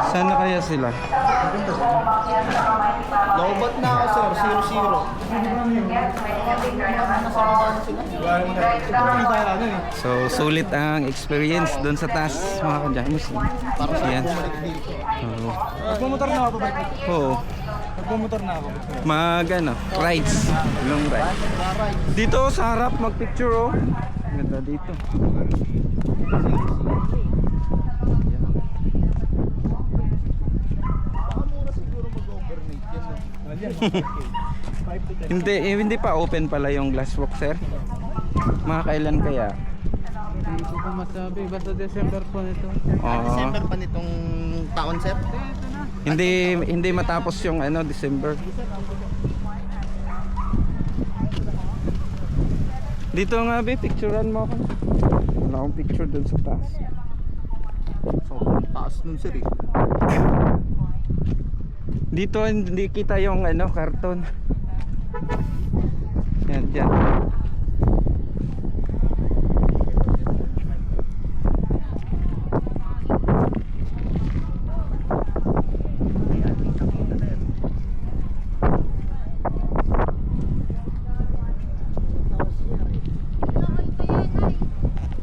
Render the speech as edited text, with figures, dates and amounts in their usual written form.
Saan na kaya sila? Lowbat na ako sir, 0-0. So sulit ang experience doon sa taas mga kadyamos. Yan. Oo. Nagmumotor na ako pabalik. Oo. Nagmumotor na ako. Mag ano, rides. Long ride. Dito sa harap mag-picture oh. Ganda dito. Hindi pa open pala yung glass walk sir. Mga kailan kaya? Hindi ko pa masabi, basta December po nito. Oo. December pa nitong taon sir. Hindi matapos yung ano December. Dito nga be, picturean mo ako. Wala akong picture dun sa taas. Sobrang taas nun sir eh. Dito hindi kita yung ano karton. Yan dyan.